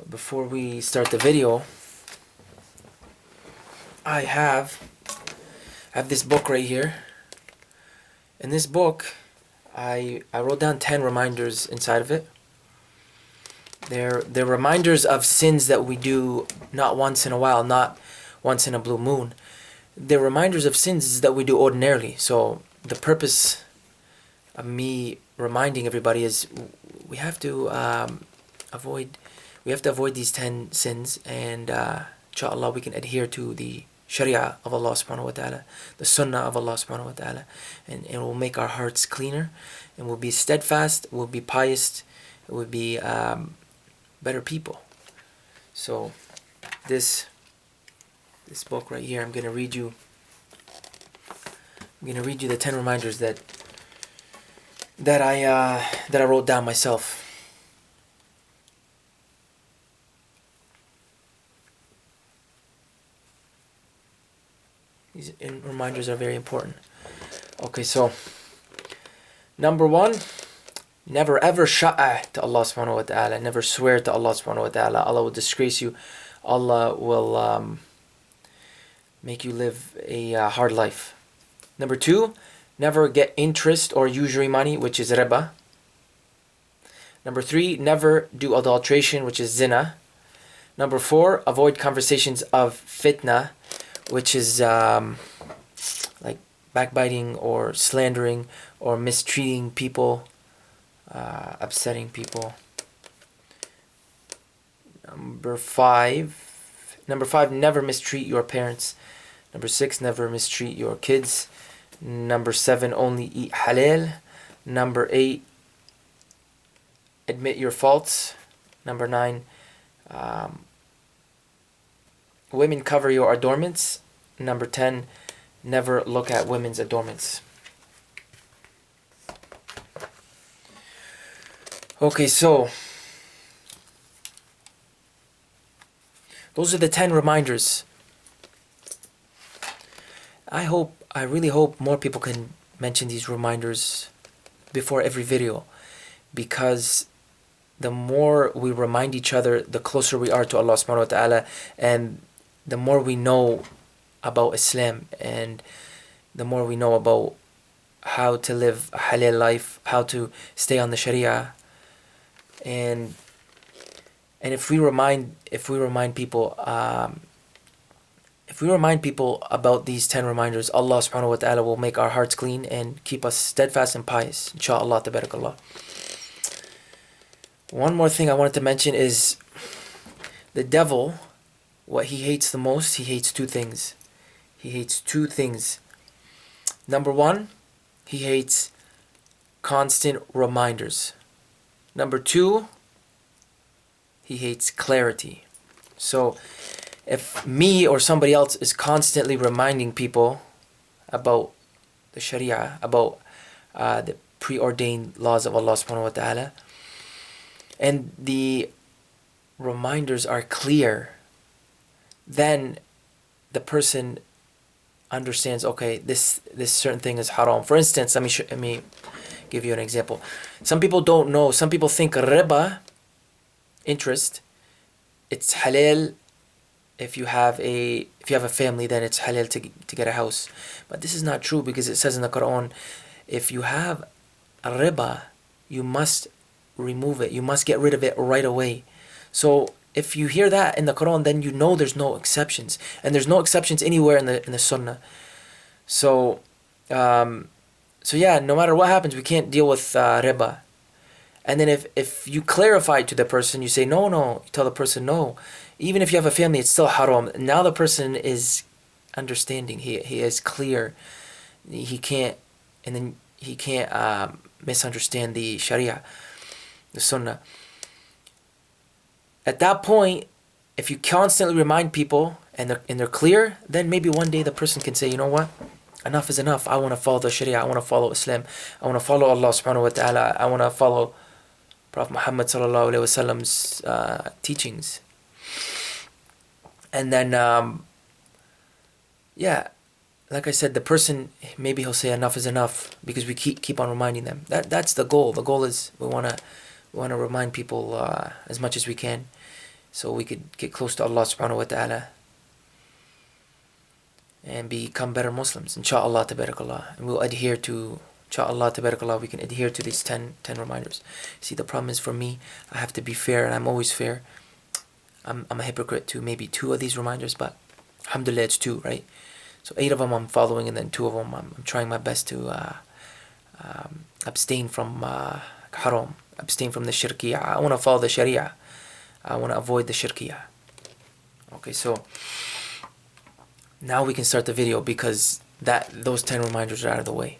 Before we start the video, I have this book right here. In this book, I wrote down 10 reminders inside of it. They're reminders of sins that we do not once in a while, not once in a blue moon. They're reminders of sins that we do ordinarily. So the purpose of me reminding everybody is we have to avoid these 10 sins, and inshallah we can adhere to the Sharia of Allah subhanahu wa ta'ala, the Sunnah of Allah subhanahu wa ta'ala, and it will make our hearts cleaner, and we'll be steadfast, we'll be pious, we'll be better people. So this book right here, I'm gonna read you the 10 reminders that I wrote down myself. These reminders are very important. Okay, so number 1, never ever sha'a to Allah subhanahu wa ta'ala. Never swear to Allah subhanahu wa ta'ala. Allah will disgrace you. Allah will make you live a hard life. Number 2, never get interest or usury money, which is riba. Number 3, never do adulteration, which is zina. Number 4, avoid conversations of fitna, which is like backbiting or slandering or mistreating people, upsetting people. Number 5, never mistreat your parents. Number 6, never mistreat your kids. Number 7, only eat halal. Number 8, admit your faults. Number 9, women cover your adornments. Number 10, never look at women's adornments. Okay, so those are the 10 reminders. I really hope more people can mention these reminders before every video, because the more we remind each other, the closer we are to Allah subhanahu wa ta'ala, and the more we know about Islam, and the more we know about how to live a halal life, how to stay on the Sharia, and if we remind people about these 10 reminders, Allah subhanahu wa ta'ala will make our hearts clean and keep us steadfast and pious, inshallah, tabarakallah. One more thing I wanted to mention is the devil, what he hates the most, he hates 2 things. He hates 2 things. Number 1, he hates constant reminders. Number 2, he hates clarity. So if me or somebody else is constantly reminding people about the Sharia, about the preordained laws of Allah subhanahu wa ta'ala, and the reminders are clear, then the person understands, okay, this certain thing is haram. For instance, let me give you an example. Some people don't know. Some people think riba, interest, it's halal. If you have a family, then it's halal to get a house. But this is not true, because it says in the Quran, if you have a riba, you must remove it. You must get rid of it right away. So if you hear that in the Quran, then you know there's no exceptions, and there's no exceptions anywhere in the Sunnah. So yeah, no matter what happens, we can't deal with riba. And then if you clarify to the person, you say no, you tell the person no. Even if you have a family, it's still haram. Now the person is understanding. He is clear. He can't misunderstand the Sharia, the Sunnah. At that point, if you constantly remind people and they're clear, then maybe one day the person can say, you know what? Enough is enough. I want to follow the Sharia. I want to follow Islam. I want to follow Allah subhanahu wa ta'ala. I want to follow Prophet Muhammad sallallahu alaihi wasallam's teachings. And then, yeah, like I said, the person, maybe he'll say enough is enough, because we keep on reminding them. That's the goal. The goal is we want to remind people as much as we can. so we could get close to Allah subhanahu wa ta'ala and become better Muslims, inshaAllah tabarakallah. And we'll adhere to, inshaAllah tabarakallah, we can adhere to these 10 reminders. See, the problem is for me, I have to be fair, and I'm always fair. I'm a hypocrite to maybe 2 of these reminders, but alhamdulillah it's 2, right? So 8 of them I'm following, and then 2 of them I'm trying my best to abstain from haram, abstain from the shirkiyah. I want to follow the sharia. I want to avoid the shirkiyah. Okay, so now we can start the video because those 10 reminders are out of the way.